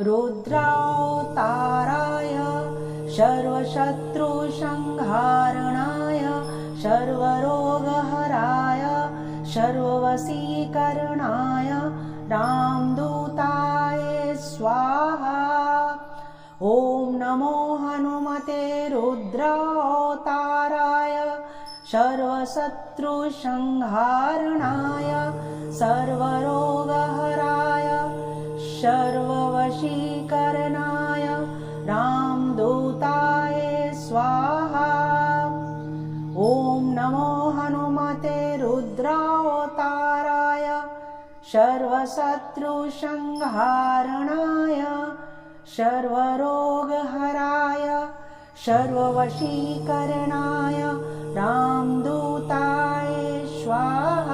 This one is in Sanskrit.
रुद्रावताराय सर्वशत्रुसंहारणाय सर्वरोगहराय सर्ववशीकरणाय रामदूताय स्वाहा। ॐ नमो हनुमते रुद्रावताराय सर्वशत्रुसंहारणाय सर्वरोगहराय सर्ववशीकरणाय रामदूताय स्वाहा। ॐ नमो हनुमते रुद्रावताराय सर्वशत्रुसंहारणाय सर्वरोगहराय सर्ववशीकरणाय रामदूताय स्वाहा।